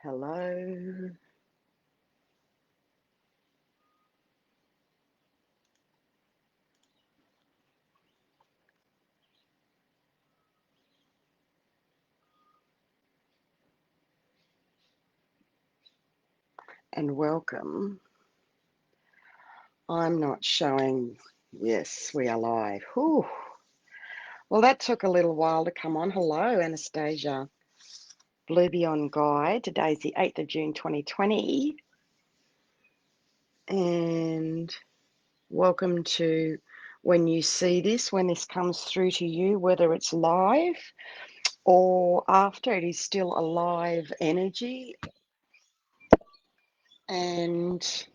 Hello. And welcome. I'm not showing. Yes, we are live. Whew. Well, that took a little while to come on. Hello, Anastasia. Blue Beyond Guide. Today's the 8th of June 2020. And welcome to when you see this, when this comes through to you, whether it's live or after, it is still a live energy. And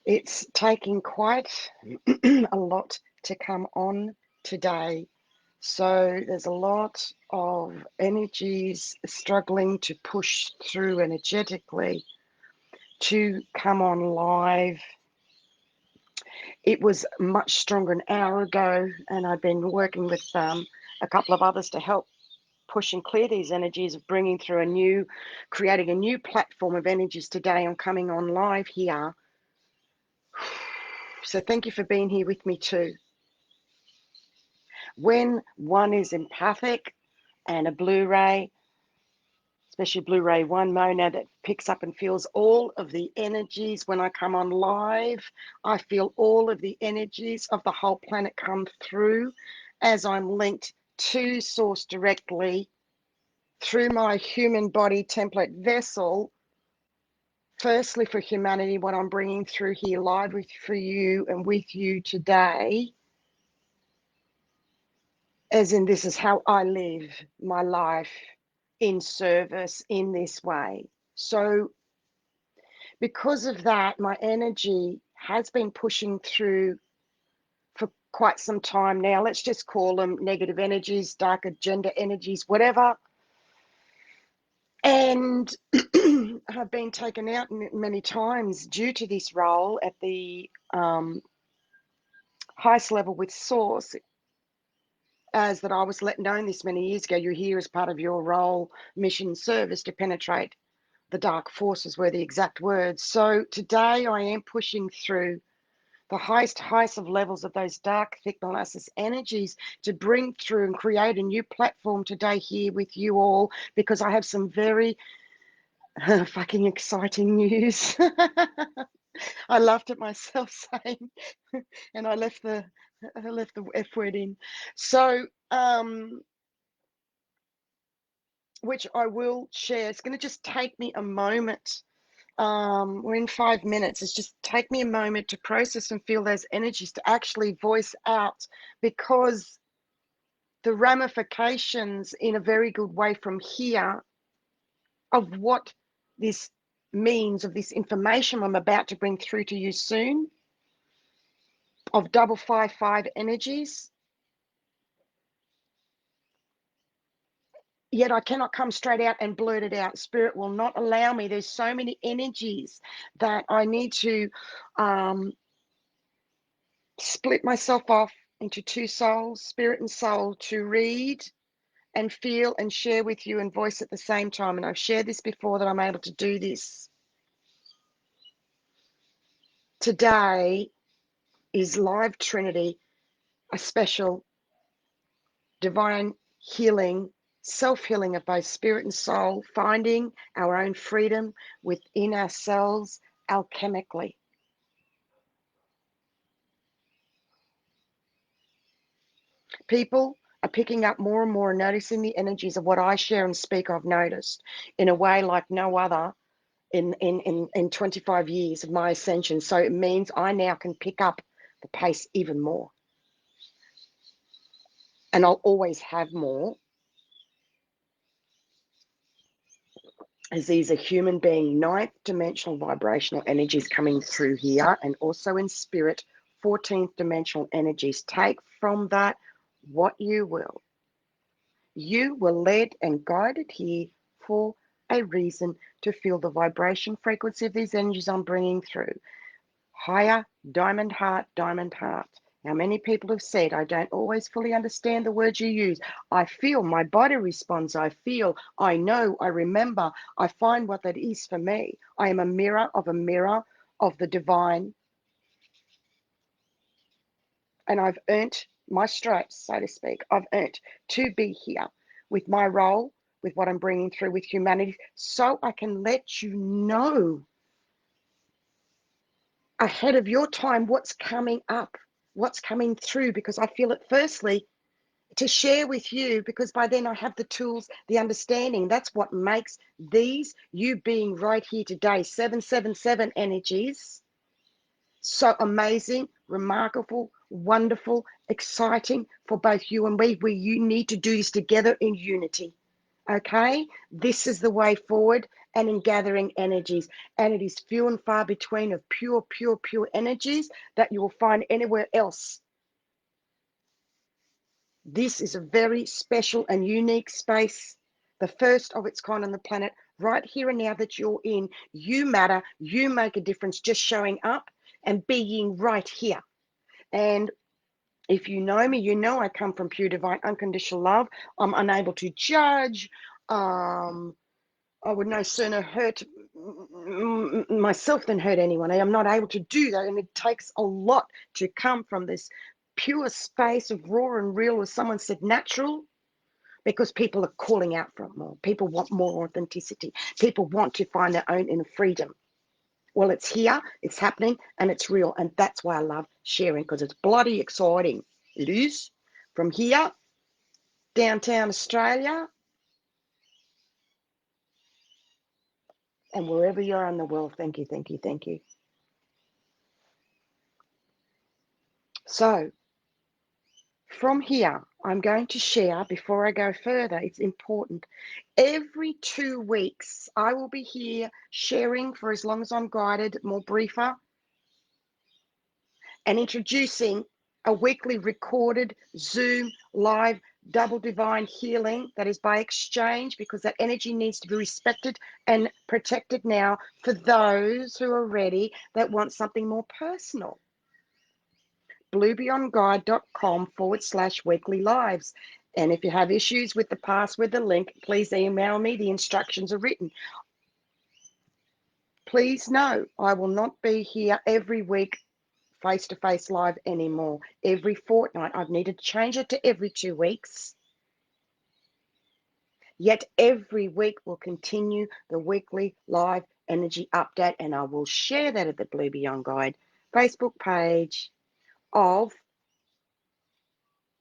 it's taking quite a lot to come on today. So there's a lot of energies struggling to push through energetically to come on live. It was much stronger an hour ago, and I've been working with a couple of others to help push and clear these energies of bringing through creating a new platform of energies today. I'm coming on live here. So thank you for being here with me too. When one is empathic and a Blu-ray, especially Blu-ray 1 Mona, that picks up and feels all of the energies when I come on live, I feel all of the energies of the whole planet come through as I'm linked to Source directly through my human body template vessel. Firstly, for humanity, what I'm bringing through here live for you and with you today, as in this is how I live my life in service in this way. So because of that, my energy has been pushing through for quite some time now. Let's just call them negative energies, dark agenda energies, whatever. And have been taken out many times due to this role at the highest level with Source, as that I was known this many years ago. You're here as part of your role, mission, service to penetrate the dark forces were the exact words. So today I am pushing through the highest of levels of those dark, thick molasses energies to bring through and create a new platform today here with you all, because I have some very fucking exciting news. I laughed at myself saying, and I left the F word in. So, which I will share. It's going to just take me a moment. We're in 5 minutes. It's just take me a moment to process and feel those energies, to actually voice out, because the ramifications in a very good way from here of what this means, of this information I'm about to bring through to you soon, of double 5-5 energies. Yet I cannot come straight out and blurt it out. Spirit will not allow me. There's so many energies that I need to split myself off into two souls, spirit and soul, to read and feel and share with you and voice at the same time. And I've shared this before, that I'm able to do this. Today is Live Trinity, a special divine healing, self-healing of both spirit and soul, finding our own freedom within ourselves alchemically. People are picking up more and more and noticing the energies of what I share and speak. I've noticed in a way like no other in 25 years of my ascension. So it means I now can pick up the pace even more. And I'll always have more, as these are human being, ninth dimensional vibrational energies coming through here, and also in spirit, 14th dimensional energies. Take from that what you will. You were led and guided here for a reason, to feel the vibration frequency of these energies I'm bringing through. Higher, diamond heart, How many people have said, I don't always fully understand the words you use. I feel, my body responds. I feel, I know, I remember. I find what that is for me. I am a mirror of the divine. And I've earned my stripes, so to speak. I've earned to be here with my role, with what I'm bringing through with humanity, so I can let you know ahead of your time what's coming up, what's coming through, because I feel it firstly to share with you, because by then I have the tools, the understanding. That's what makes these, you being right here today, 777 energies, so amazing, remarkable, wonderful, exciting for both you and me. You need to do this together in unity. Okay, this is the way forward, and in gathering energies, and it is few and far between of pure energies that you will find anywhere else. This is a very special and unique space, the first of its kind on the planet, right here and now that you're in. You matter, you make a difference just showing up and being right here. And if you know me, you know I come from pure divine unconditional love. I'm unable to judge. I would no sooner hurt myself than hurt anyone. I am not able to do that, and it takes a lot to come from this pure space of raw and real, as someone said, natural, because people are calling out for it more. People want more authenticity. People want to find their own inner freedom. Well, it's here, it's happening, and it's real, and that's why I love sharing, because it's bloody exciting. It is. From here, downtown Australia, and wherever you are in the world, thank you, thank you, thank you. So, from here, I'm going to share, before I go further, it's important. Every 2 weeks, I will be here sharing for as long as I'm guided, more briefer, and introducing a weekly recorded Zoom live double divine healing that is by exchange, because that energy needs to be respected and protected now for those who are ready that want something more personal. bluebeyondguide.com/weekly lives. And if you have issues with the password, the link, please email me. The instructions are written. Please know I will not be here every week face-to-face live anymore. Every fortnight. I've needed to change it to every 2 weeks. Yet every week will continue the weekly live energy update, and I will share that at the Blue Beyond Guide Facebook page of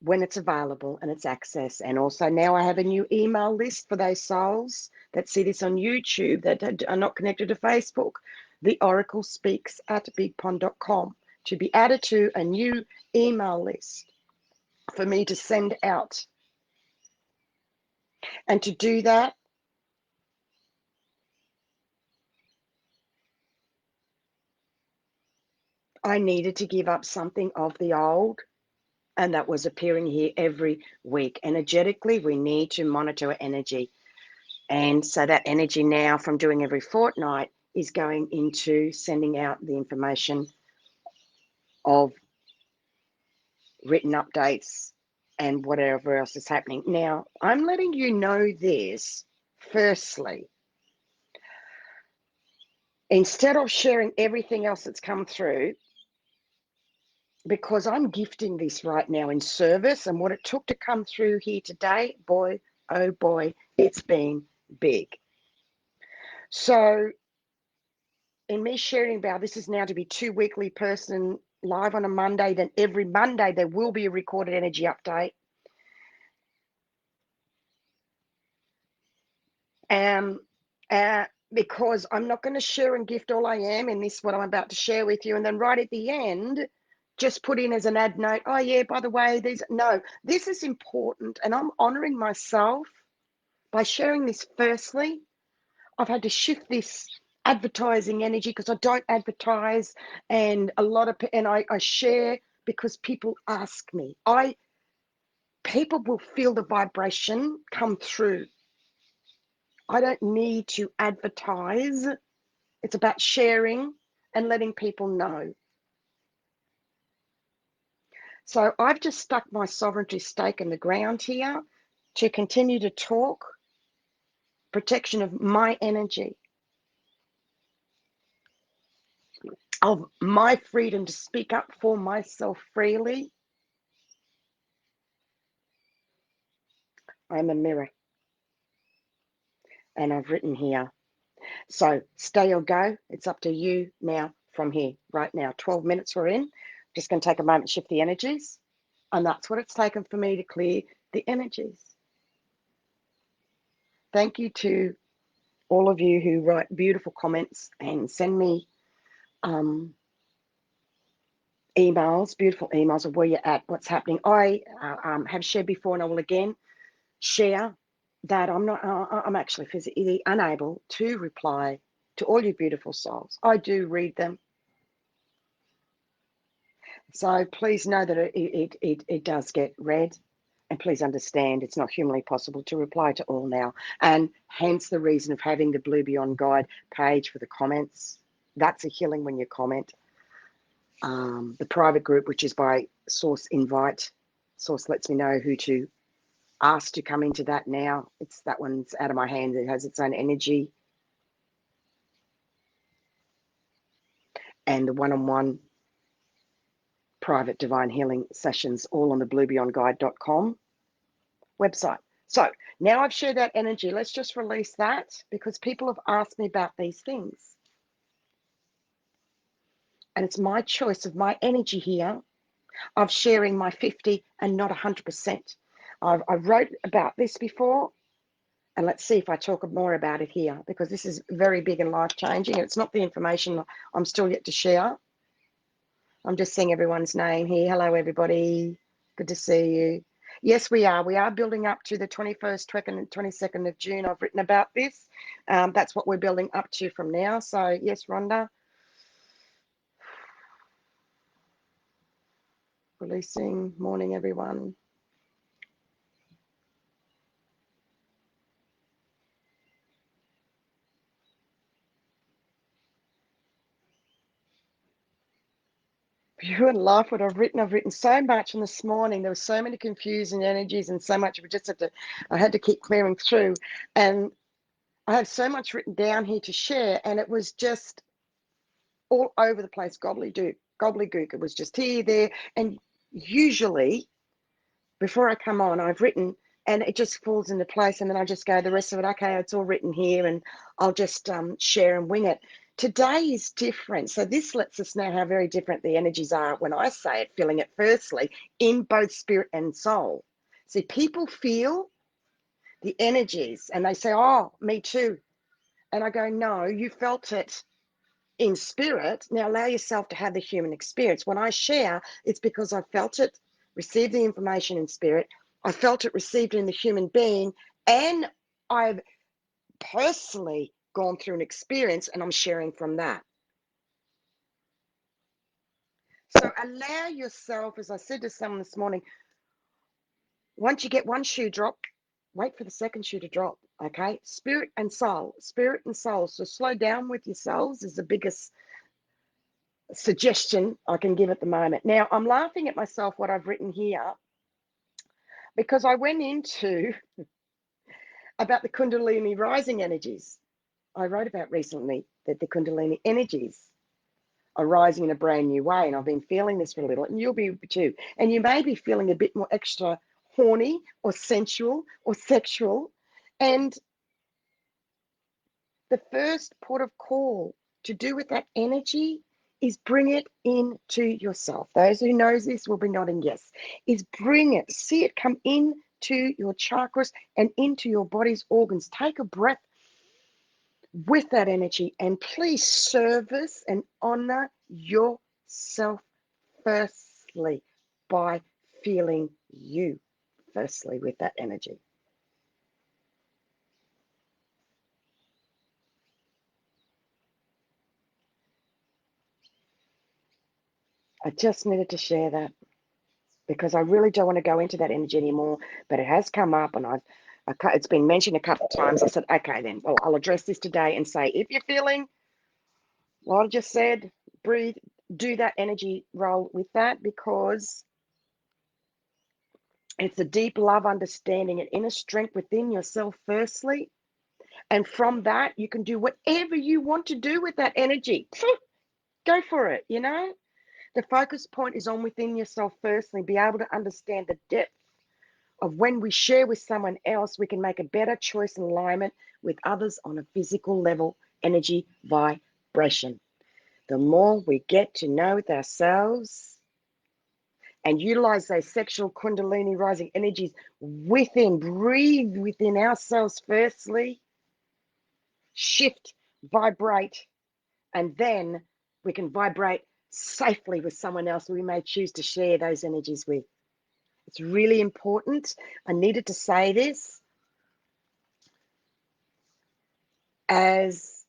when it's available and it's access. And also now I have a new email list for those souls that see this on YouTube that are not connected to Facebook. The Oracle speaks at bigpond.com to be added to a new email list for me to send out. And to do that, I needed to give up something of the old, and that was appearing here every week. Energetically, we need to monitor energy. And so that energy now from doing every fortnight is going into sending out the information of written updates and whatever else is happening. Now, I'm letting you know this, firstly, instead of sharing everything else that's come through, because I'm gifting this right now in service, and what it took to come through here today, boy, oh boy, it's been big. So in me sharing about this is now to be 2 weekly person live on a Monday, then every Monday there will be a recorded energy update. Because I'm not going to share and gift all I am in this, what I'm about to share with you, and then right at the end, just put in as an ad note, oh yeah, by the way, this is important, and I'm honoring myself by sharing this. Firstly, I've had to shift this advertising energy, because I don't advertise, and I share because people ask me. People will feel the vibration come through. I don't need to advertise. It's about sharing and letting people know. So I've just stuck my sovereignty stake in the ground here to continue to talk protection of my energy, of my freedom to speak up for myself freely. I'm a mirror, and I've written here. So stay or go. It's up to you now from here, right now. 12 minutes we're in. Just going to take a moment, shift the energies. And that's what it's taken for me to clear the energies. Thank you to all of you who write beautiful comments and send me emails, beautiful emails of where you're at, what's happening. I have shared before, and I will again share that I'm actually physically unable to reply to all you beautiful souls. I do read them. So please know that it does get read, and please understand it's not humanly possible to reply to all now, and hence the reason of having the Blue Beyond Guide page for the comments. That's a healing when you comment. The private group, which is by Source invite. Source lets me know who to ask to come into that now. That one's out of my hands. It has its own energy. And the one-on-one private divine healing sessions, all on the bluebeyondguide.com website. So now I've shared that energy. Let's just release that, because people have asked me about these things. And it's my choice of my energy here of sharing my 50 and not 100%. I wrote about this before, and let's see if I talk more about it here, because this is very big and life-changing. It's not the information I'm still yet to share. I'm just seeing everyone's name here. Hello, everybody. Good to see you. Yes, we are. We are building up to the 21st, 2nd, and 22nd of June. I've written about this. That's what we're building up to from now. So, yes, Rhonda. Releasing. Morning, everyone. You wouldn't laugh what I've written. I've written so much, and this morning there were so many confusing energies and so much. I had to keep clearing through, and I have so much written down here to share, and it was just all over the place, gobbledygook. It was just here, there, and usually before I come on, I've written, and it just falls into place, and then I just go the rest of it. Okay, it's all written here, and I'll just share and wing it. Today is different. So this lets us know how very different the energies are when I say it, feeling it firstly in both spirit and soul. See, people feel the energies and they say, oh, me too. And I go, no, you felt it in spirit. Now allow yourself to have the human experience. When I share, it's because I felt it, received the information in spirit. I felt it, received it in the human being, and I've personally gone through an experience, and I'm sharing from that. So allow yourself, as I said to someone this morning, once you get one shoe drop, wait for the second shoe to drop, okay? Spirit and soul. So slow down with yourselves is the biggest suggestion I can give at the moment. Now, I'm laughing at myself, what I've written here, because I went into about the Kundalini rising energies. I wrote about recently that the Kundalini energies are rising in a brand new way, and I've been feeling this for a little, and you'll be too. And you may be feeling a bit more extra horny or sensual or sexual. And the first port of call to do with that energy is bring it into yourself. Those who knows this will be nodding yes. Is bring it, see it come into your chakras and into your body's organs. Take a breath with that energy, and please service and honor yourself firstly by feeling you firstly with that energy. I just needed to share that because I really don't want to go into that energy anymore, but it has come up, and it's been mentioned a couple of times. I said, okay, then, well, I'll address this today and say, if you're feeling what I just said, breathe, do that energy roll with that, because It's a deep love, understanding, and inner strength within yourself, firstly. And from that, you can do whatever you want to do with that energy. Go for it, you know? The focus point is on within yourself, firstly. Be able to understand the depth of when we share with someone else, we can make a better choice in alignment with others on a physical level, energy, vibration. The more we get to know with ourselves and utilize those sexual kundalini rising energies within, breathe within ourselves firstly, shift, vibrate, and then we can vibrate safely with someone else we may choose to share those energies with. It's really important. I needed to say this as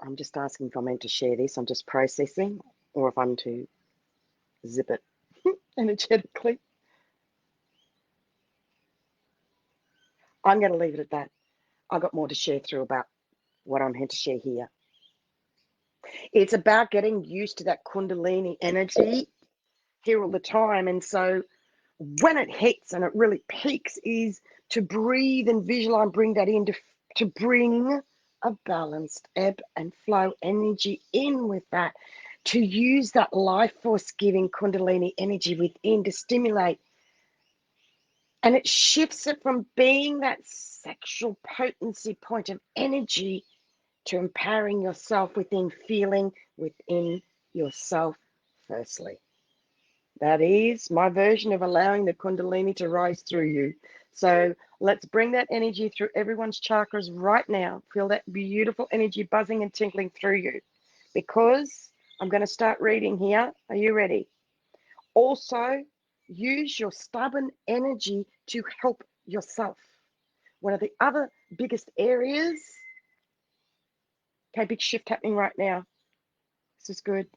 I'm just asking if I'm meant to share this. I'm just processing, or if I'm to zip it energetically. I'm going to leave it at that. I've got more to share through about what I'm here to share here. It's about getting used to that kundalini energy here all the time. And so when it hits and it really peaks is to breathe and visualize, bring that in to bring a balanced ebb and flow energy in with that, to use that life force giving kundalini energy within to stimulate. And it shifts it from being that sexual potency point of energy to empowering yourself within, feeling within yourself firstly. That is my version of allowing the kundalini to rise through you. So let's bring that energy through everyone's chakras right now. Feel that beautiful energy buzzing and tinkling through you. Because I'm going to start reading here. Are you ready? Also, use your stubborn energy to help yourself. One of the other biggest areas. Okay, big shift happening right now. This is good.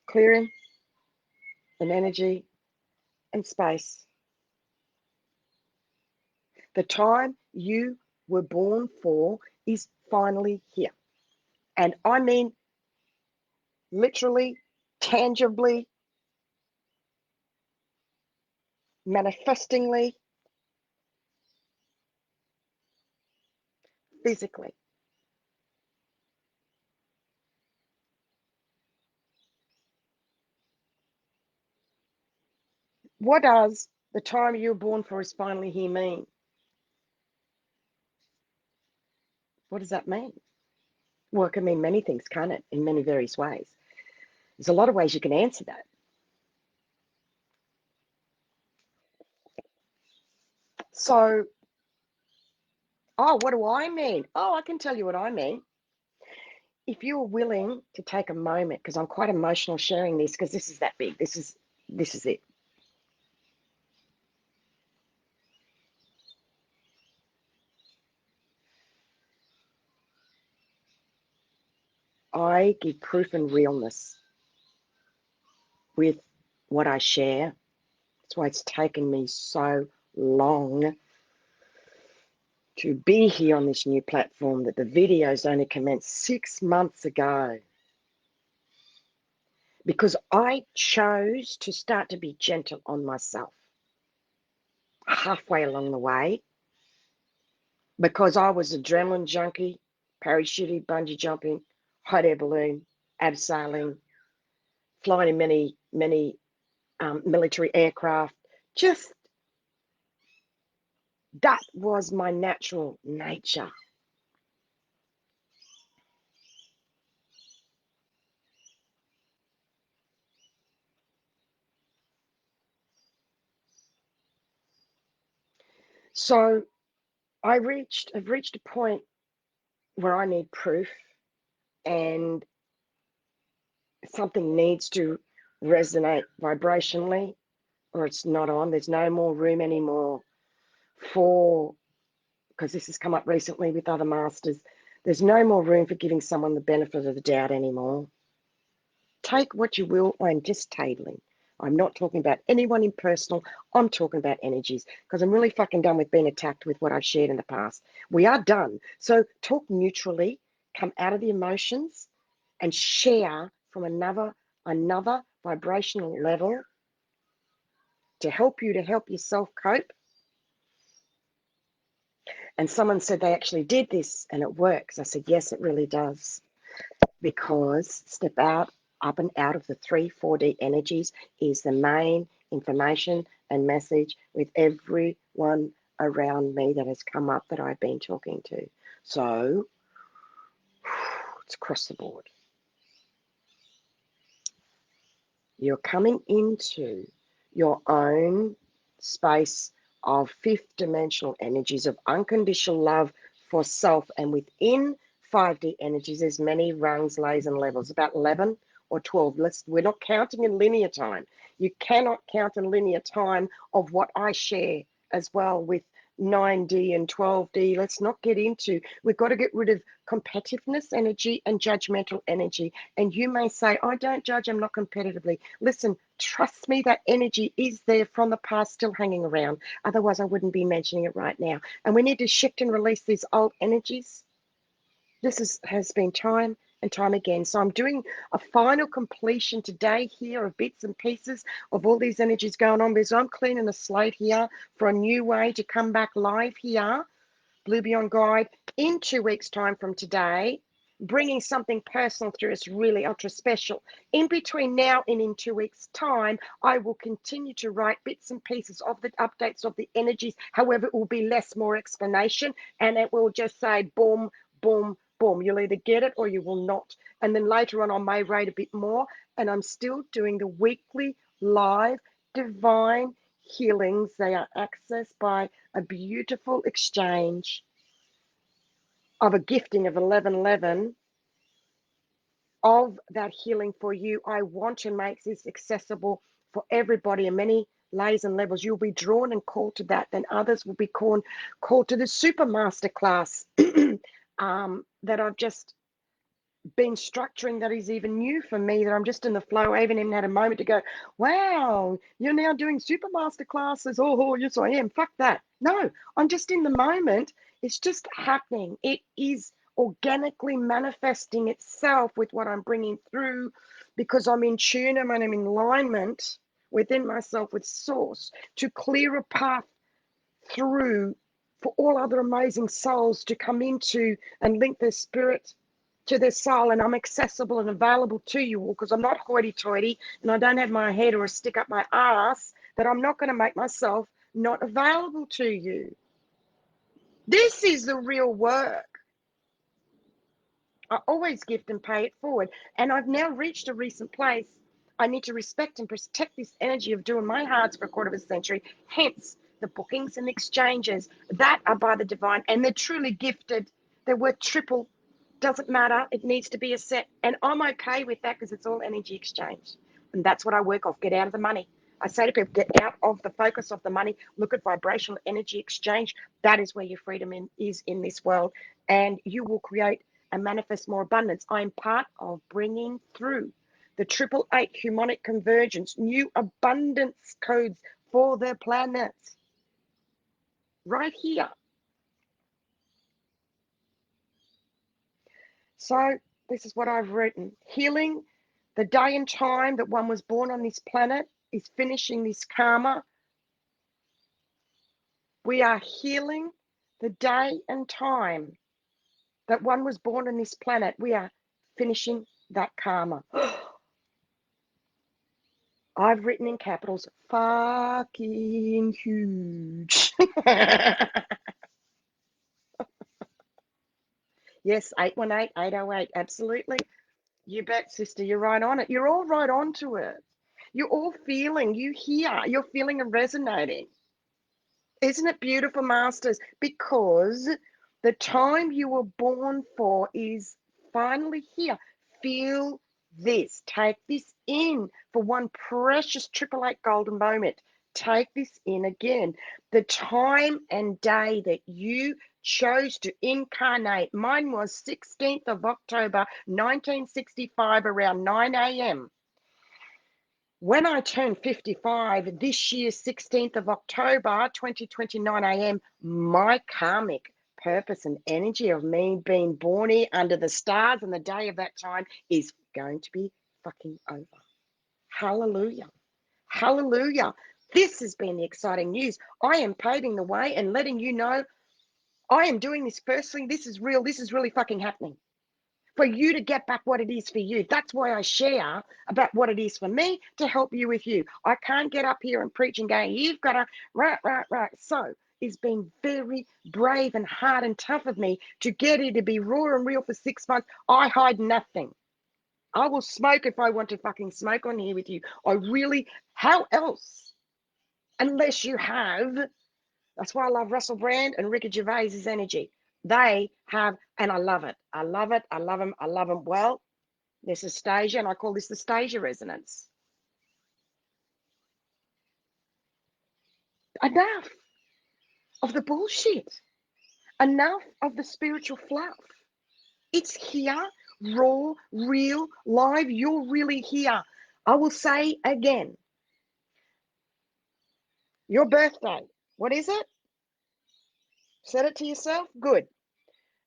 Clearing and energy and space. The time you were born for is finally here. And I mean literally, tangibly, manifestingly, physically. What does the time you were born for is finally here mean? What does that mean? Well, it can mean many things, can't it? In many various ways. There's a lot of ways you can answer that. So, oh, what do I mean? Oh, I can tell you what I mean. If you're willing to take a moment, because I'm quite emotional sharing this, because this is that big. This is it. I give proof and realness with what I share. That's why it's taken me so long to be here on this new platform, that the videos only commenced 6 months ago. Because I chose to start to be gentle on myself halfway along the way, because I was adrenaline junkie, parachuting, bungee jumping, hot air balloon, abseiling, flying in many military aircraft. Just that was my natural nature. So I've reached a point where I need proof, and something needs to resonate vibrationally, or it's not on. There's no more room anymore for, because this has come up recently with other masters, there's no more room for giving someone the benefit of the doubt anymore. Take what you will. I'm just tabling. I'm not talking about anyone impersonal. I'm talking about energies, because I'm really fucking done with being attacked with what I've shared in the past. We are done. So talk neutrally, come out of the emotions, and share from another vibrational level to help you to help yourself cope. And someone said they actually did this and it works. I said, yes, it really does. Because step out, up and out of the 3-4D energies is the main information and message with everyone around me that has come up that I've been talking to. So it's across the board. You're coming into your own space of fifth dimensional energies of unconditional love for self, and within 5D energies there's many rungs, layers and levels, about 11 or 12. We're not counting in linear time. You cannot count in linear time of what I share as well with 9D and 12D. Let's not get into, we've got to get rid of competitiveness energy and judgmental energy. And you may say, I don't judge, I'm not competitively. Listen, trust me, that energy is there from the past still hanging around. Otherwise, I wouldn't be mentioning it right now. And we need to shift and release these old energies. This has been time and time again. So I'm doing a final completion today here of bits and pieces of all these energies going on, because I'm cleaning the slate here for a new way to come back live here, Blue Beyond Guide, in 2 weeks' time from today, bringing something personal through. It's really ultra special. In between now and in 2 weeks' time, I will continue to write bits and pieces of the updates of the energies. However, it will be less, more explanation, and it will just say boom, boom, boom. You'll either get it or you will not. And then later on, I may rate a bit more. And I'm still doing the weekly live divine healings. They are accessed by a beautiful exchange of a gifting of 1111 of that healing for you. I want to make this accessible for everybody in many layers and levels. You'll be drawn and called to that. Then others will be called to the super master class that I've just been structuring, that is even new for me, that I'm just in the flow. I haven't even had a moment to go, wow, you're now doing super master classes. Oh, yes, I am. Fuck that. No, I'm just in the moment. It's just happening. It is organically manifesting itself with what I'm bringing through, because I'm in tune and I'm in alignment within myself with source to clear a path through for all other amazing souls to come into and link their spirit to their soul. And I'm accessible and available to you all, because I'm not hoity-toity and I don't have my head or a stick up my ass that I'm not going to make myself not available to you. This is the real work. I always gift and pay it forward. And I've now reached a recent place. I need to respect and protect this energy of doing my hearts for a quarter of a century. Hence, the bookings and exchanges that are by the divine, and they're truly gifted. They're worth triple. Doesn't matter. It needs to be a set. And I'm okay with that, because it's all energy exchange. And that's what I work off. Get out of the money. I say to people, get out of the focus of the money. Look at vibrational energy exchange. That is where your freedom is in this world. And you will create and manifest more abundance. I am part of bringing through the 888 humanic convergence, new abundance codes for the planet. Right here. So this is what I've written. Healing the day and time that one was born on this planet is finishing this karma. We are healing the day and time that one was born on this planet. We are finishing that karma. I've written in capitals, fucking huge. Yes, 818-808, absolutely. You bet, sister, you're right on it. You're all right onto it. You're all feeling, you're feeling and resonating. Isn't it beautiful, Masters? Because the time you were born for is finally here. Feel this. Take this in for one precious 888 golden moment. Take this in again. The time and day that you chose to incarnate. Mine was 16th of October, 1965, around 9 a.m. When I turned 55 this year, 16th of October, 2029 a.m., my karmic purpose and energy of me being born here under the stars and the day of that time is going to be fucking over. Hallelujah. Hallelujah. This has been the exciting news. I am paving the way and letting you know I am doing this personally. This is real. This is really fucking happening. For you to get back what it is for you. That's why I share about what it is for me to help you with you. I can't get up here and preach and go, you've got to, right. So it's been very brave and hard and tough of me to get here to be raw and real for 6 months. I hide nothing. I will smoke if I want to fucking smoke on here with you. I really, how else? Unless you have, that's why I love Russell Brand and Ricky Gervais's energy. They have, and I love it. I love it. I love them. I love them. Well, this is Stasia, and I call this the Stasia resonance. Enough of the bullshit. Enough of the spiritual fluff. It's here, raw, real, live. You're really here. I will say again, your birthday. What is it? Said it to yourself? Good.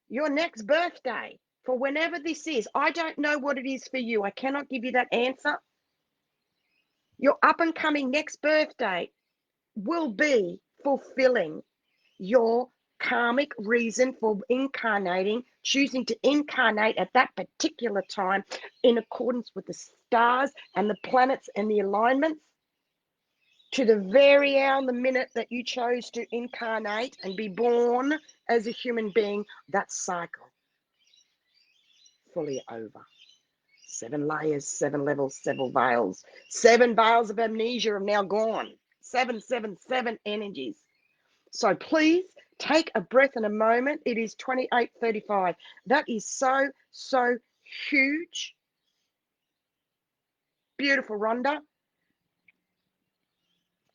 Your next birthday, for whenever this is, I don't know what it is for you. I cannot give you that answer. Your up and coming next birthday will be fulfilling your karmic reason for incarnating, choosing to incarnate at that particular time in accordance with the stars and the planets and the alignments to the very hour, the minute that you chose to incarnate and be born as a human being. That cycle fully over. 7 layers, 7 levels, 7 veils. 7 veils of amnesia are now gone. 777 energies. So please take a breath in a moment. It is 28:35. That is so, so huge. Beautiful, Rhonda.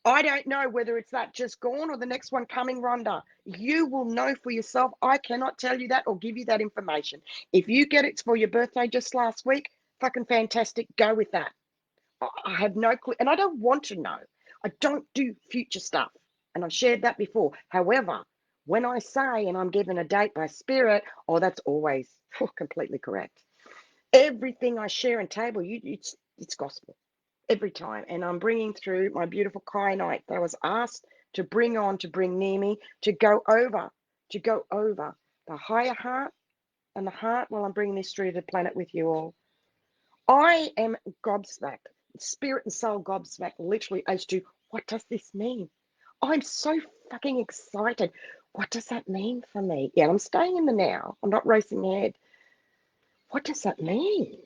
I don't know whether it's that just gone or the next one coming, Rhonda. You will know for yourself. I cannot tell you that or give you that information. If you get it for your birthday just last week, fucking fantastic. Go with that. I have no clue. And I don't want to know. I don't do future stuff. And I've shared that before. However, when I say and I'm given a date by spirit, oh, that's always completely correct. Everything I share and table, it's gospel. Every time. And I'm bringing through my beautiful kyanite that I was asked to bring on, to bring near me, to go over the higher heart and the heart while I'm bringing this through the planet with you all. I am gobsmacked, spirit and soul gobsmacked, literally, as to what does this mean? I'm so fucking excited. What does that mean for me? Yeah, I'm staying in the now. I'm not racing ahead. What does that mean?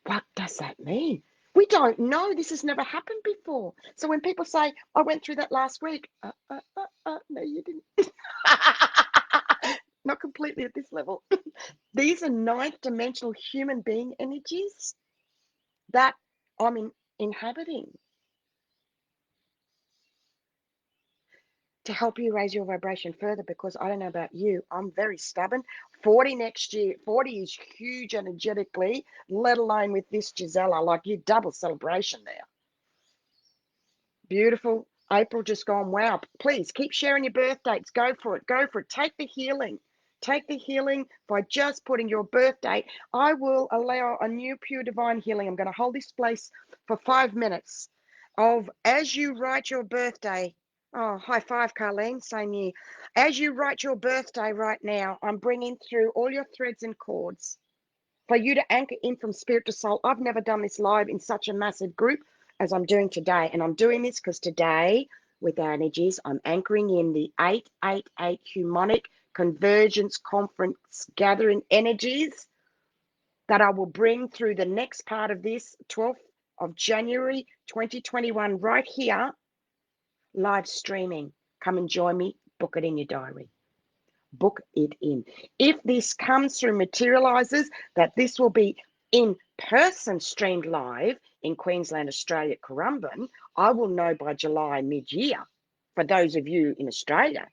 What does that mean? We don't know. This has never happened before. So when people say, I went through that last week, no, you didn't. Not completely at this level. These are ninth dimensional human being energies that I'm inhabiting to help you raise your vibration further, because I don't know about you, I'm very stubborn. 40 next year, 40 is huge energetically, let alone with this Gisela, like you double celebration there. Beautiful. April just gone, wow. Please keep sharing your birth dates. Go for it. Go for it. Take the healing. Take the healing by just putting your birth date. I will allow a new pure divine healing. I'm going to hold this place for 5 minutes of as you write your birthday. Oh, high five, Carlene. Same year. As you write your birthday right now, I'm bringing through all your threads and cords for you to anchor in from spirit to soul. I've never done this live in such a massive group as I'm doing today. And I'm doing this because today, with our energies, I'm anchoring in the 888 Humonic Convergence Conference gathering energies that I will bring through the next part of this, 12th of January 2021, right here, live streaming. Come and join me. Book it in your diary. Book it in. If this comes through, materializes, that this will be in person streamed live in Queensland, Australia, Currumbin, I will know by July mid-year. For those of you in Australia,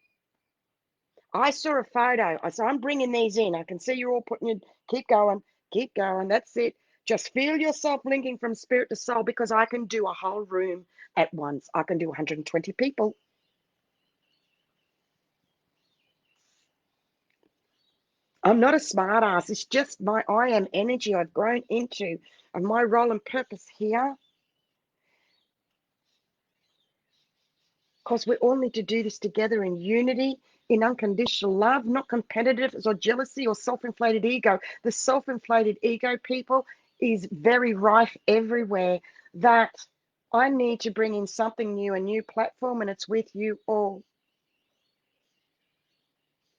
I saw a photo. So I'm bringing these in. I can see you're all putting in. Keep going. Keep going. That's it. Just feel yourself linking from spirit to soul, because I can do a whole room at once. I can do 120 people. I'm not a smart ass. It's just I am energy I've grown into, and my role and purpose here, because we all need to do this together in unity, in unconditional love, not competitive or jealousy or self-inflated ego. The self-inflated ego, people, is very rife everywhere. That I need to bring in something new, a new platform, and it's with you all.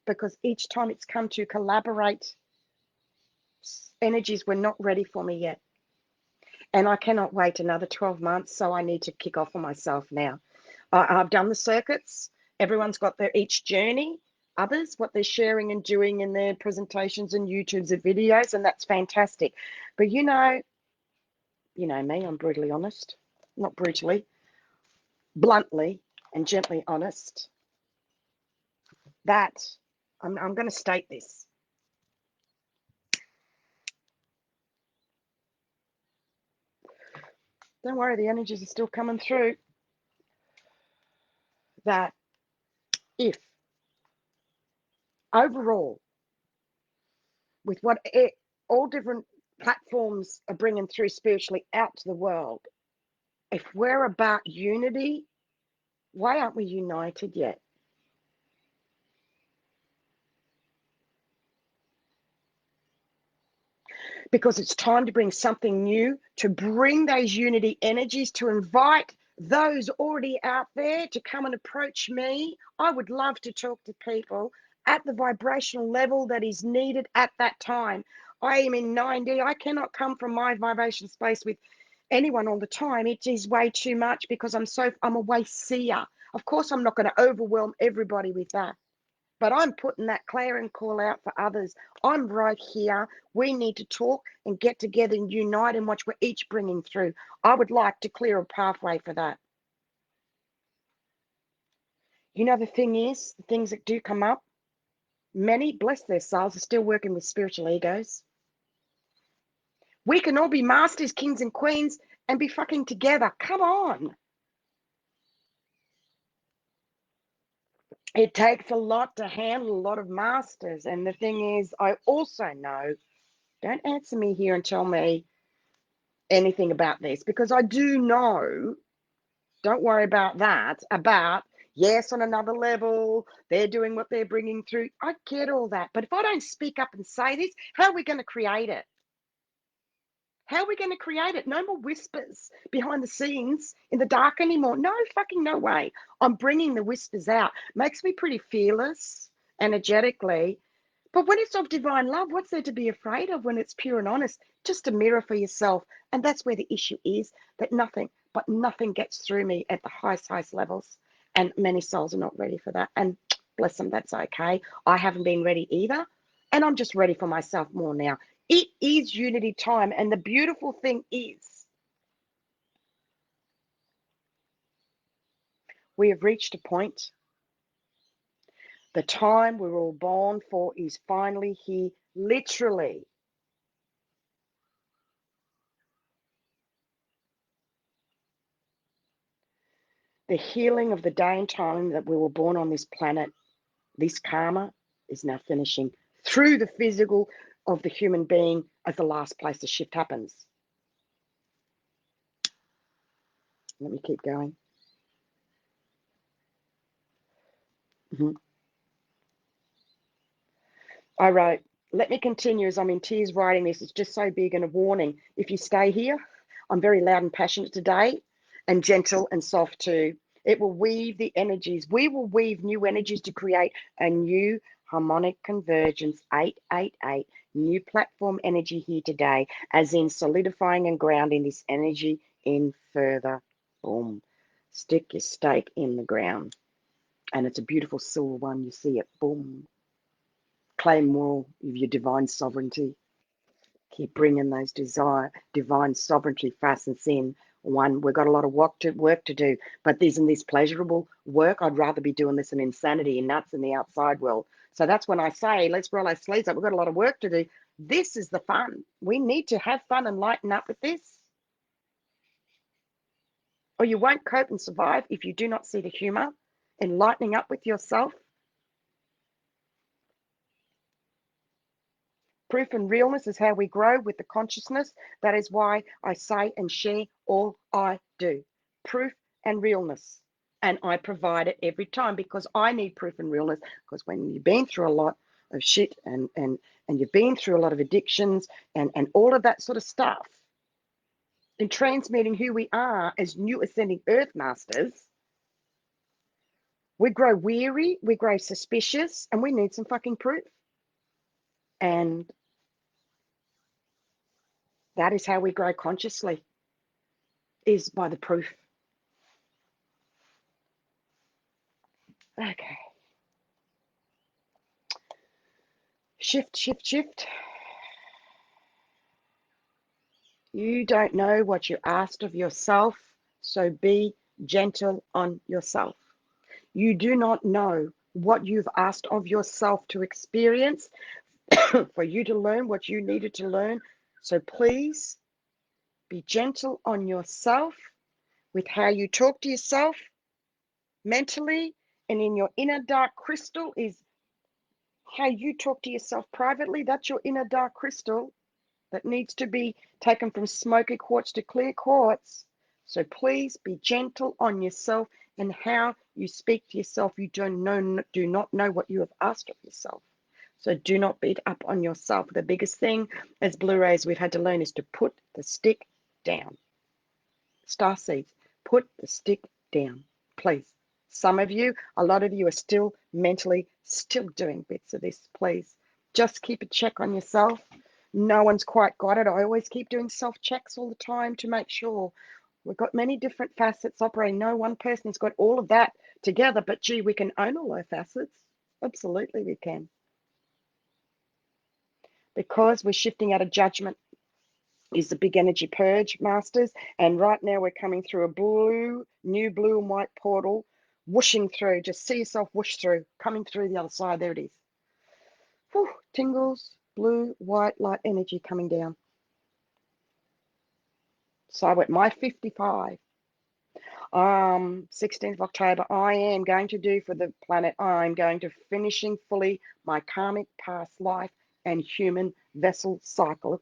Because each time it's come to collaborate, energies were not ready for me yet. And I cannot wait another 12 months, so I need to kick off for myself now. I've done the circuits. Everyone's got their each journey. Others, what they're sharing and doing in their presentations and YouTubes and videos, and that's fantastic. But you know me, I'm brutally honest. Not brutally, bluntly and gently honest. That I'm going to state this. Don't worry, the energies are still coming through. That if overall, with what all different platforms are bringing through spiritually out to the world, if we're about unity, why aren't we united yet? Because it's time to bring something new, to bring those unity energies, to invite those already out there to come and approach me. I would love to talk to people at the vibrational level that is needed at that time. I am in 9D. I cannot come from my vibration space with anyone all the time. It is way too much because I'm a way seer. Of course, I'm not going to overwhelm everybody with that. But I'm putting that clarion call out for others. I'm right here. We need to talk and get together and unite in what we're each bringing through. I would like to clear a pathway for that. You know, the thing is, the things that do come up, many, bless their souls, are still working with spiritual egos. We can all be masters, kings, and queens and be fucking together. Come on. It takes a lot to handle a lot of masters. And the thing is, I also know, don't answer me here and tell me anything about this, because I do know, don't worry about that, about, yes, on another level, they're doing what they're bringing through. I get all that. But if I don't speak up and say this, how are we going to create it? How are we going to create it? No more whispers behind the scenes in the dark anymore. No fucking no way. I'm bringing the whispers out. Makes me pretty fearless, energetically. But when it's of divine love, what's there to be afraid of when it's pure and honest? Just a mirror for yourself. And that's where the issue is, that nothing gets through me at the highest levels. And many souls are not ready for that. And bless them, that's okay. I haven't been ready either. And I'm just ready for myself more now. It is unity time. And the beautiful thing is, we have reached a point. The time we were all born for is finally here, literally. The healing of the day and time that we were born on this planet, this karma, is now finishing through the physical of the human being as the last place the shift happens. Let me keep going. I wrote, let me continue as I'm in tears writing this. It's just so big, and a warning. If you stay here, I'm very loud and passionate today, and gentle and soft too. It will weave the energies. We will weave new energies to create a new harmonic convergence. 888, new platform energy here today, as in solidifying and grounding this energy in further. Boom. Stick your stake in the ground. And it's a beautiful silver one. You see it. Boom. Claim more of your divine sovereignty. Keep bringing those divine sovereignty facets in. One, we've got a lot of work to do, but isn't this pleasurable work? I'd rather be doing this in insanity and nuts in the outside world. So that's when I say, let's roll our sleeves up. We've got a lot of work to do. This is the fun. We need to have fun and lighten up with this. Or you won't cope and survive if you do not see the humor in lightening up with yourself. Proof and realness is how we grow with the consciousness. That is why I say and share all I do. Proof and realness. And I provide it every time because I need proof and realness. Because when you've been through a lot of shit and you've been through a lot of addictions and all of that sort of stuff, in transmuting who we are as new ascending earth masters, we grow weary, we grow suspicious, and we need some fucking proof. And that is how we grow consciously, is by the proof. Okay. Shift, shift, shift. You don't know what you asked of yourself, so be gentle on yourself. You do not know what you've asked of yourself to experience for you to learn what you needed to learn. So please be gentle on yourself with how you talk to yourself mentally, and in your inner dark crystal is how you talk to yourself privately. That's your inner dark crystal that needs to be taken from smoky quartz to clear quartz. So please be gentle on yourself and how you speak to yourself. You do not know what you have asked of yourself. So do not beat up on yourself. The biggest thing as Blu-rays we've had to learn is to put the stick down. Star seeds, put the stick down, please. Some of you, a lot of you are still mentally still doing bits of this. Please just keep a check on yourself. No one's quite got it. I always keep doing self-checks all the time to make sure. We've got many different facets operating. No one person's got all of that together, but gee, we can own all our facets. Absolutely we can. Because we're shifting out of judgment is the big energy purge, masters. And right now we're coming through a new blue and white portal, whooshing through. Just see yourself whoosh through, coming through the other side. There it is. Whew, tingles, blue, white, light energy coming down. So at my 55, 16th of October, I am going to do for the planet, I'm going to finishing fully my karmic past life and human vessel cycle.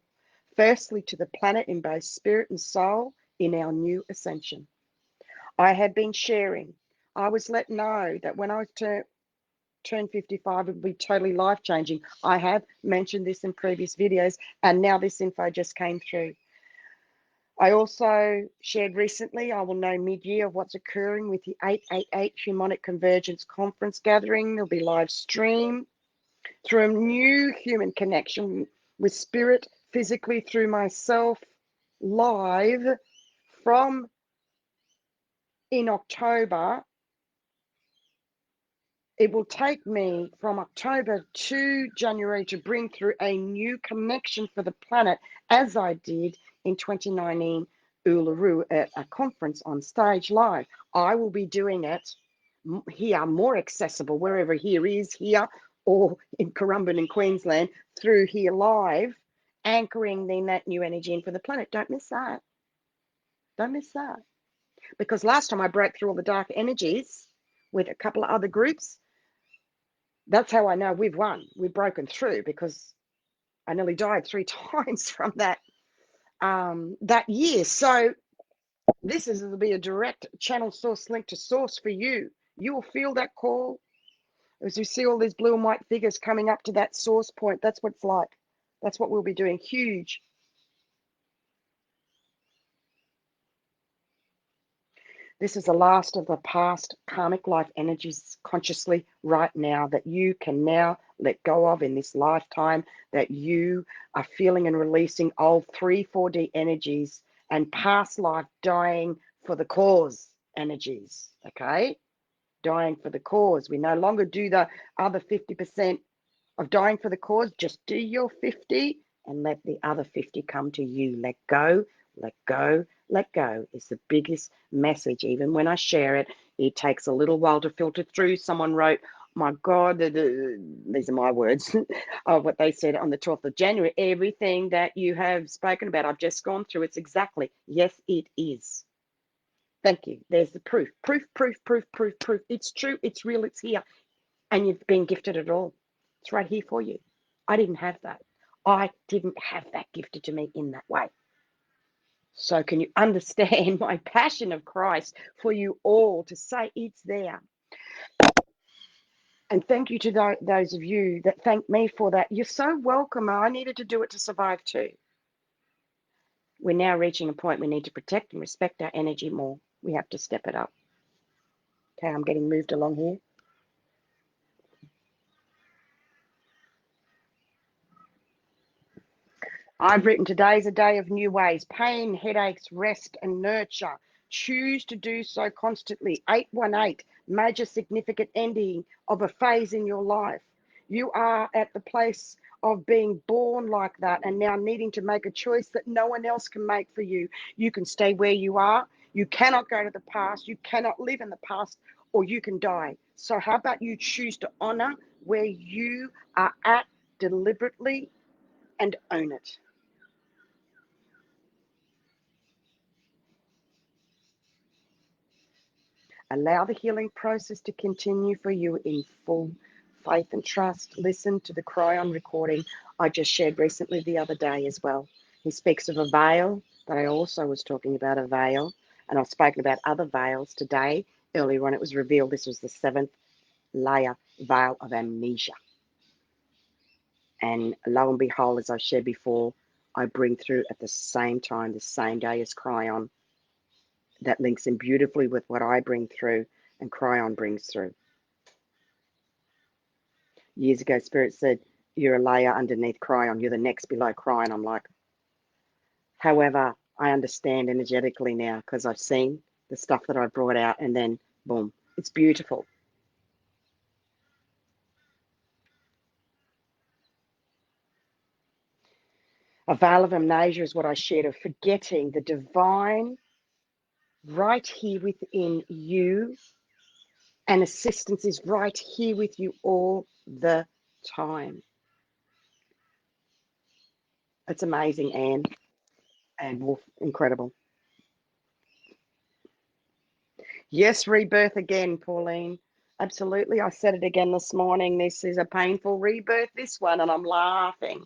Firstly, to the planet in both spirit and soul in our new ascension. I had been sharing. I was let know that when I turn 55, it would be totally life-changing. I have mentioned this in previous videos, and now this info just came through. I also shared recently, I will know mid-year of what's occurring with the 888 Humanic Convergence Conference gathering. There'll be live stream through a new human connection with spirit, physically through myself, live from in October. It will take me from October to January to bring through a new connection for the planet, as I did in 2019 Uluru at a conference on stage live. I will be doing it here, more accessible, wherever here is here, or in Currumbin in Queensland, through here live, anchoring then that new energy in for the planet. Don't miss that. Don't miss that. Because last time I broke through all the dark energies with a couple of other groups, that's how I know we've won. We've broken through, because I nearly died 3 times from that that year. So this is will be a direct channel source link to source for you. You will feel that call as you see all these blue and white figures coming up to that source point. That's what it's like. That's what we'll be doing. Huge. This is the last of the past karmic life energies consciously right now that you can now let go of in this lifetime, that you are feeling and releasing old 3,4D energies and past life dying for the cause energies, okay? Dying for the cause. We no longer do the other 50% of dying for the cause. Just do your 50 and let the other 50 come to you. Let go, let go, let go is the biggest message. Even when I share it, it takes a little while to filter through. Someone wrote, my God, these are my words, of what they said on the 12th of January. Everything that you have spoken about, I've just gone through. It's exactly, yes, it is. Thank you. There's the proof. Proof, proof, proof, proof, proof. It's true. It's real. It's here. And you've been gifted it all. It's right here for you. I didn't have that. I didn't have that gifted to me in that way. So can you understand my passion of Christ for you all to say it's there? And thank you to those of you that thank me for that. You're so welcome. I needed to do it to survive too. We're now reaching a point we need to protect and respect our energy more. We have to step it up. Okay, I'm getting moved along here. I've written, today's a day of new ways. Pain, headaches, rest, and nurture. Choose to do so constantly. 818, major significant ending of a phase in your life. You are at the place of being born like that and now needing to make a choice that no one else can make for you. You can stay where you are. You cannot go to the past. You cannot live in the past, or you can die. So how about you choose to honor where you are at deliberately and own it? Allow the healing process to continue for you in full faith and trust. Listen to the Cryon recording I just shared recently the other day as well. He speaks of a veil, that I also was talking about a veil, and I've spoken about other veils today. Earlier on, it was revealed this was the 7th layer veil of amnesia. And lo and behold, as I shared before, I bring through at the same time, the same day as Cryon, that links in beautifully with what I bring through and Cryon brings through. Years ago, Spirit said, you're a layer underneath Cryon. You're the next below Cryon. I'm like, however, I understand energetically now because I've seen the stuff that I brought out and then boom, it's beautiful. A veil of amnesia is what I shared, of forgetting the divine right here within you, and assistance is right here with you all the time. It's amazing, Anne and Wolf, incredible. Yes, rebirth again, Pauline. Absolutely. I said it again this morning. This is a painful rebirth, this one, and I'm laughing.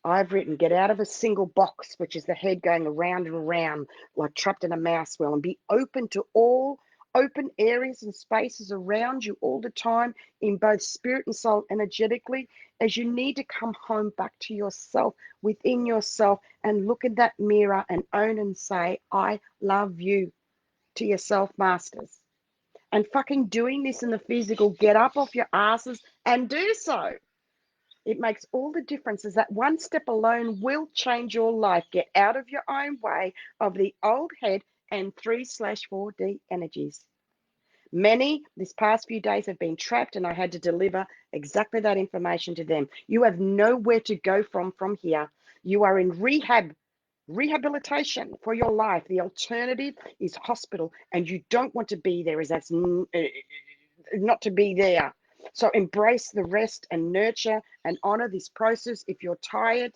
I've written, get out of a single box, which is the head going around and around like trapped in a mouse wheel, and be open to all open areas and spaces around you all the time in both spirit and soul energetically, as you need to come home back to yourself, within yourself, and look in that mirror and own and say, I love you, to yourself, masters. And fucking doing this in the physical, get up off your asses and do so. It makes all the difference, as that one step alone will change your life. Get out of your own way of the old head and 3/4D energies. Many this past few days have been trapped, and I had to deliver exactly that information to them. You have nowhere to go from here. You are in rehabilitation for your life. The alternative is hospital, and you don't want to be there, as that's not to be there. So embrace the rest and nurture and honor this process. If you're tired,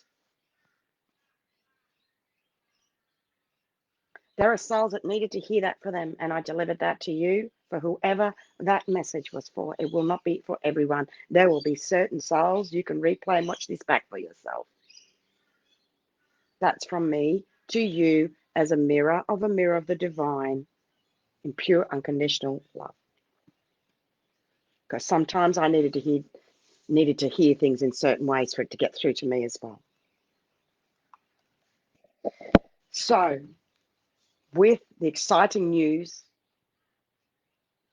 there are souls that needed to hear that for them, and I delivered that to you for whoever that message was for. It will not be for everyone. There will be certain souls. You can replay and watch this back for yourself. That's from me to you, as a mirror of the divine in pure unconditional love. Because sometimes I needed to hear things in certain ways for it to get through to me as well. So, with the exciting news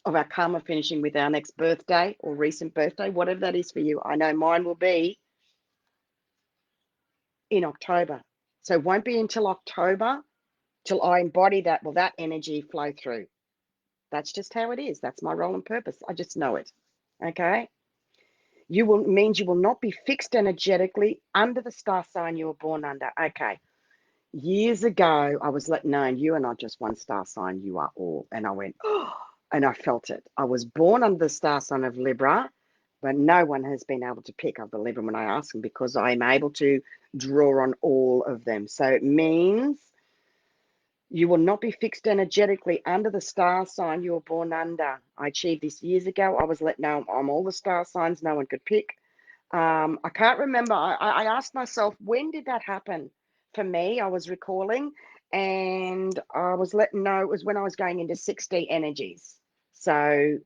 of our karma finishing with our next birthday or recent birthday, whatever that is for you, I know mine will be in October. So it won't be until October till I embody that, will that energy flow through. That's just how it is. That's my role and purpose. I just know it. Okay? Means you will not be fixed energetically under the star sign you were born under. Okay. Years ago, I was let known, you are not just one star sign, you are all. And I went, oh, and I felt it. I was born under the star sign of Libra, but no one has been able to pick up the Libra when I ask them, because I'm able to draw on all of them. So it means You will not be fixed energetically under the star sign you were born under. I achieved this years ago. I was let know I'm all the star signs no one could pick. I can't remember. I asked myself, when did that happen? For me, I was recalling, and I was let know it was when I was going into 6D energies. So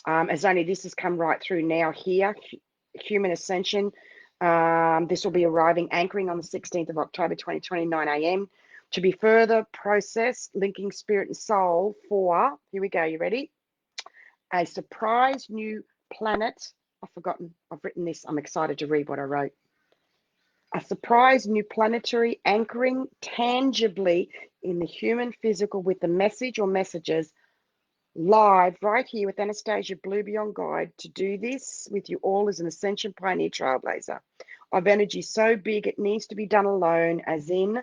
as only this has come right through now here, human ascension. This will be arriving, anchoring on the 16th of October, 2020, 9 a.m. to be further processed, linking spirit and soul for, here we go, you ready? A surprise new planet. I've forgotten, I've written this. I'm excited to read what I wrote. A surprise new planetary anchoring tangibly in the human physical with the message or messages live right here with Anastasia Blue Beyond Guide to do this with you all as an Ascension Pioneer Trailblazer of energy so big it needs to be done alone, as in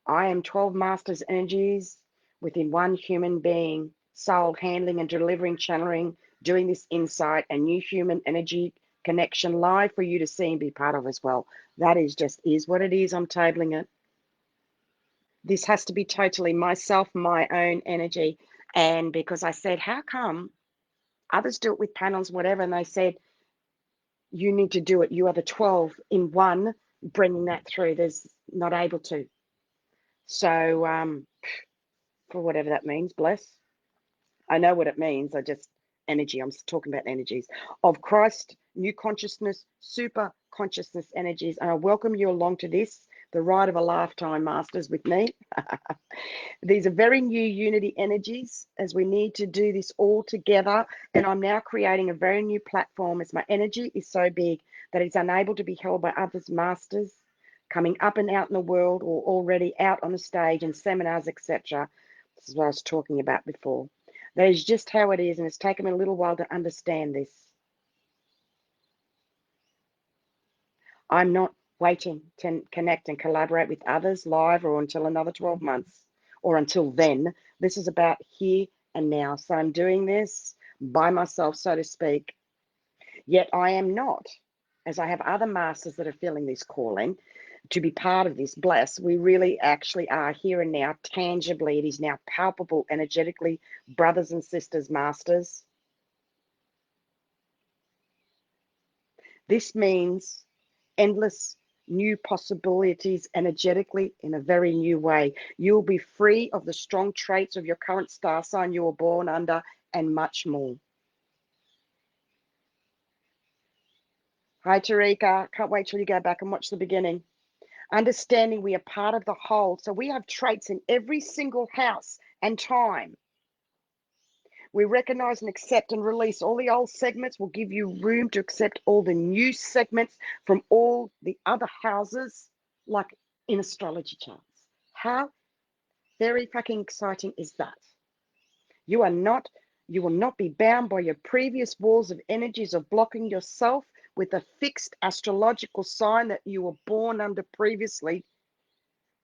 I am 12 masters energies within one human being, soul handling and delivering, channeling, doing this insight and new human energy connection live for you to see and be part of as well. That is what it is. I'm tabling it. This has to be totally myself, my own energy. And because I said, how come others do it with panels, whatever, and they said, you need to do it. You are the 12 in one, bringing that through. There's not able to. So for whatever that means, bless. I know what it means. Energy. I'm talking about energies of Christ, new consciousness, super consciousness energies. And I welcome you along to this, the ride of a lifetime, masters, with me. These are very new unity energies as we need to do this all together. And I'm now creating a very new platform as my energy is so big that it's unable to be held by others, masters, coming up and out in the world or already out on the stage and seminars, etc. This is what I was talking about before. That is just how it is, and it's taken me a little while to understand this. I'm not waiting to connect and collaborate with others live or until another 12 months or until then. This is about here and now. So I'm doing this by myself, so to speak. Yet I am not, as I have other masters that are feeling this calling to be part of this. Bless, we really actually are here and now, tangibly. It is now palpable, energetically, brothers and sisters, masters. This means endless new possibilities energetically in a very new way. You will be free of the strong traits of your current star sign you were born under and much more. Hi, Tarika. Can't wait till you go back and watch the beginning. Understanding we are part of the whole. So we have traits in every single house and time. We recognize and accept and release all the old segments. Will give you room to accept all the new segments from all the other houses, like in astrology charts. How very fucking exciting is that? You will not be bound by your previous walls of energies of blocking yourself with a fixed astrological sign that you were born under previously.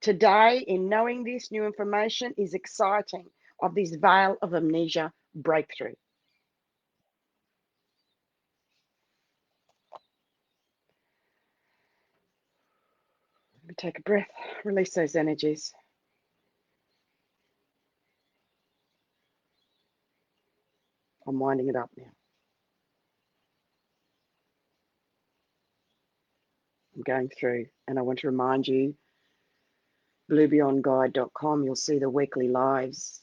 Today, in knowing this new information, is exciting of this veil of amnesia breakthrough. Let me take a breath, release those energies. I'm winding it up now. I'm going through, and I want to remind you, bluebeyondguide.com, you'll see the weekly lives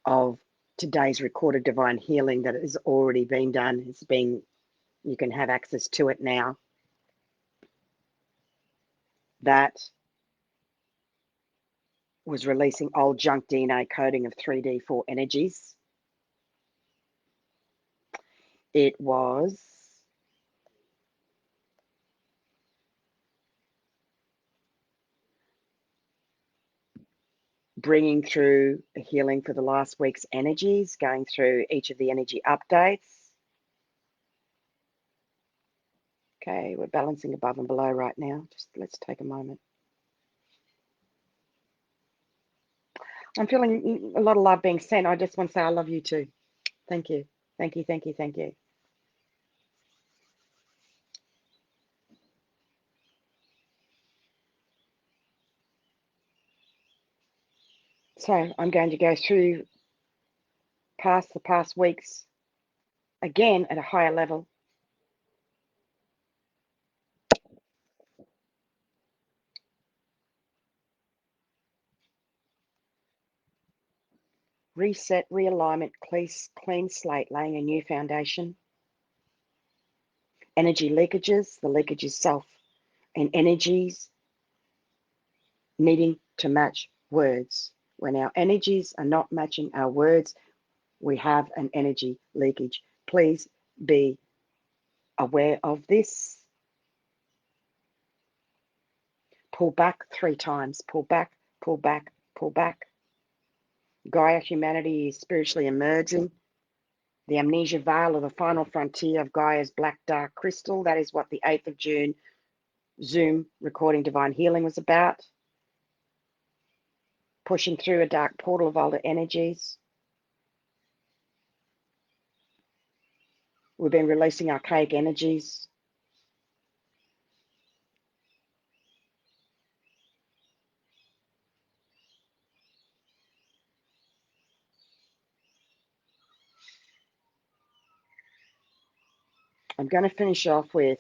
of today's recorded divine healing that has already been done. You can have access to it now. That was releasing old junk DNA coding of 3D 4 energies. It was bringing through a healing for the last week's energies, going through each of the energy updates. Okay, we're balancing above and below right now. Just let's take a moment. I'm feeling a lot of love being sent. I just want to say I love you too. Thank you. Thank you, thank you, thank you. So I'm going to go through the past weeks again at a higher level. Reset, realignment, clean slate, laying a new foundation. Energy leakages, the leakage is self, and energies needing to match words. When our energies are not matching our words, we have an energy leakage. Please be aware of this. Pull back 3 times. Pull back, pull back, pull back. Gaia humanity is spiritually emerging. The amnesia veil of the final frontier of Gaia's black dark crystal. That is what the 8th of June Zoom recording Divine Healing was about. Pushing through a dark portal of older energies. We've been releasing archaic energies. I'm going to finish off with,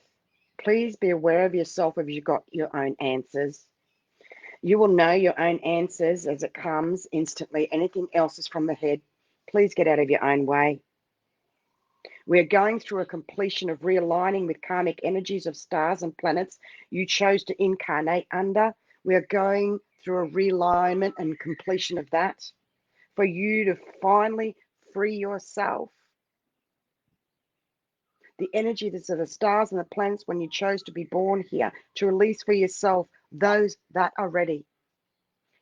please be aware of yourself if you've got your own answers. You will know your own answers as it comes instantly. Anything else is from the head. Please get out of your own way. We're going through a completion of realigning with karmic energies of stars and planets you chose to incarnate under. We are going through a realignment and completion of that for you to finally free yourself. The energy that's of the stars and the planets when you chose to be born here, to release for yourself those that are ready.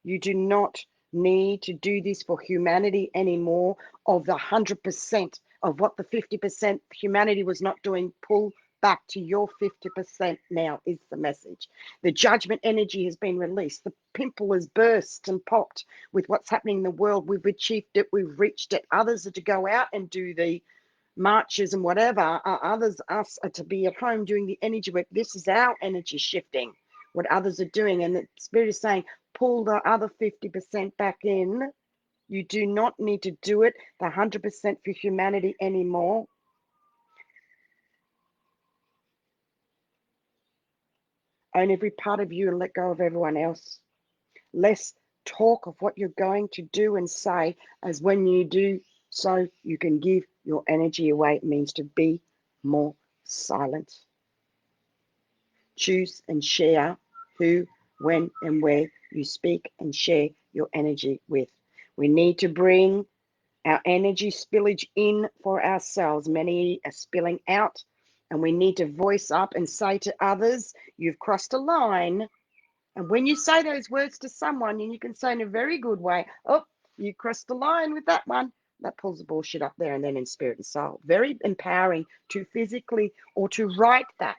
You do not need to do this for humanity anymore. Of the 100% of what the 50% humanity was not doing, pull back to your 50% now is the message. The judgment energy has been released. The pimple has burst and popped with what's happening in the world. We've achieved it. We've reached it. Others are to go out and do the marches and whatever. Others, us, are to be at home doing the energy work. This is our energy shifting, what others are doing. And the Spirit is saying, pull the other 50% back in. You do not need to do it the 100% for humanity anymore. Own every part of you and let go of everyone else. Less talk of what you're going to do and say, as when you do so, you can give your energy away. It means to be more silent. Choose and share who, when, and where you speak and share your energy with. We need to bring our energy spillage in for ourselves. Many are spilling out, and we need to voice up and say to others, you've crossed a line. And when you say those words to someone, and you can say in a very good way, oh, you crossed the line with that one, that pulls the bullshit up there and then in spirit and soul. Very empowering to physically or to write that.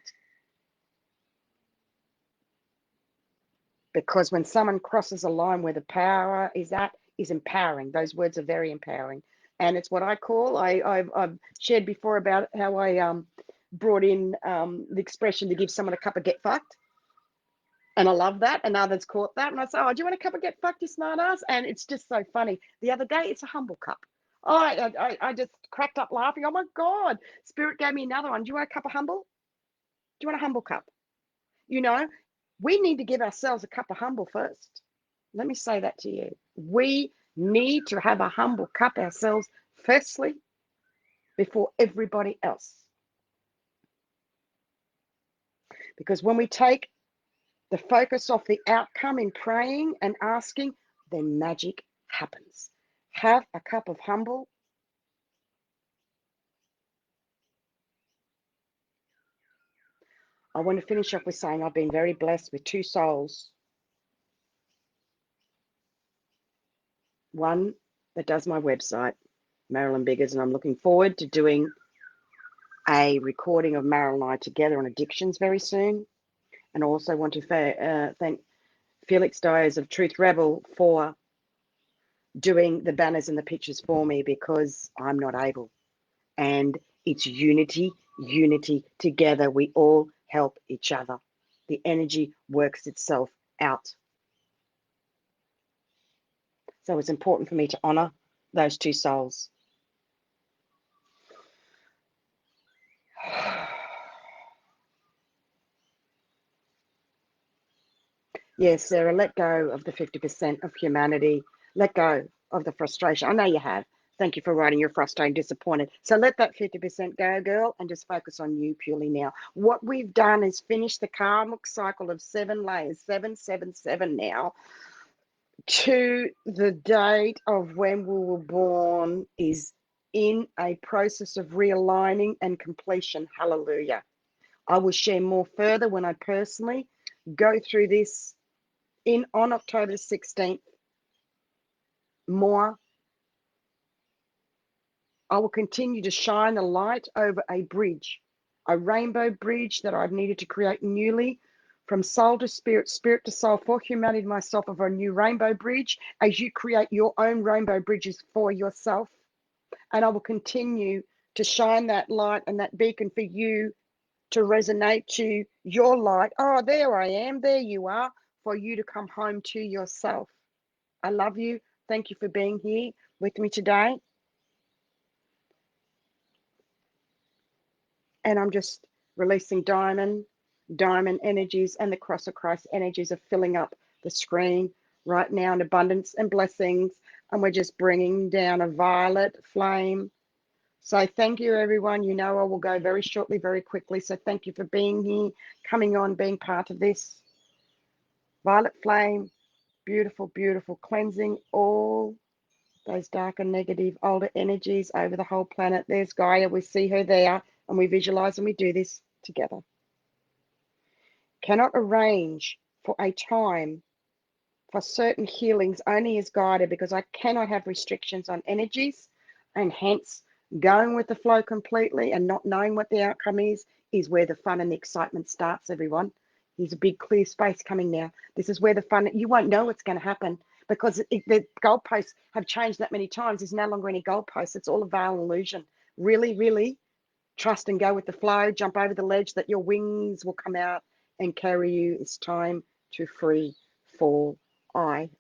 Because when someone crosses a line where the power is at, is empowering. Those words are very empowering. And it's what I call, I've shared before about how I brought in the expression to give someone a cup of get fucked. And I love that. And others caught that. And I say, oh, do you want a cup of get fucked, you smart ass? And it's just so funny. The other day, it's a humble cup. Oh, I just cracked up laughing. Oh, my God. Spirit gave me another one. Do you want a cup of humble? Do you want a humble cup? You know, we need to give ourselves a cup of humble first. Let me say that to you. We need to have a humble cup ourselves firstly before everybody else. Because when we take the focus off the outcome in praying and asking, then magic happens. Have a cup of humble. I want to finish off with saying I've been very blessed with 2 souls. One that does my website, Marilyn Biggers, and I'm looking forward to doing a recording of Marilyn and I together on addictions very soon. And I also want to thank Felix Dyers of Truth Rebel for doing the banners and the pictures for me, because I'm not able. And it's unity, unity together. We all help each other. The energy works itself out. So it's important for me to honor those two souls. Yes, Sarah, let go of the 50% of humanity. Let go of the frustration. I know you have. Thank you for writing. You're frustrated, disappointed. So let that 50% go, girl, and just focus on you purely now. What we've done is finish the karmic cycle of 7 layers, 777 now, to the date of when we were born is in a process of realigning and completion. Hallelujah. I will share more further when I personally go through this on October 16th. More. I will continue to shine a light over a bridge, a rainbow bridge that I've needed to create newly, from soul to spirit, spirit to soul, for humanity, myself, of a new rainbow bridge, as you create your own rainbow bridges for yourself. And I will continue to shine that light and that beacon for you to resonate to your light. Oh, there I am. There you are, for you to come home to yourself. I love you. Thank you for being here with me today. And I'm just releasing diamond energies, and the cross of Christ energies are filling up the screen right now in abundance and blessings. And we're just bringing down a violet flame. So thank you, everyone. You know I will go very shortly, very quickly. So thank you for being here, coming on, being part of this. Violet flame, beautiful, beautiful, cleansing all those dark and negative older energies over the whole planet. There's Gaia. We see her there, and we visualize, and we do this together. Cannot arrange for a time for certain healings, only as guided, because I cannot have restrictions on energies, and hence going with the flow completely and not knowing what the outcome is where the fun and the excitement starts, everyone. There's a big clear space coming now. This is where the fun, you won't know what's going to happen, because the goalposts have changed that many times. There's no longer any goalposts. It's all a veil illusion. Really, really trust and go with the flow. Jump over the ledge that your wings will come out and carry you. It's time to free fall. I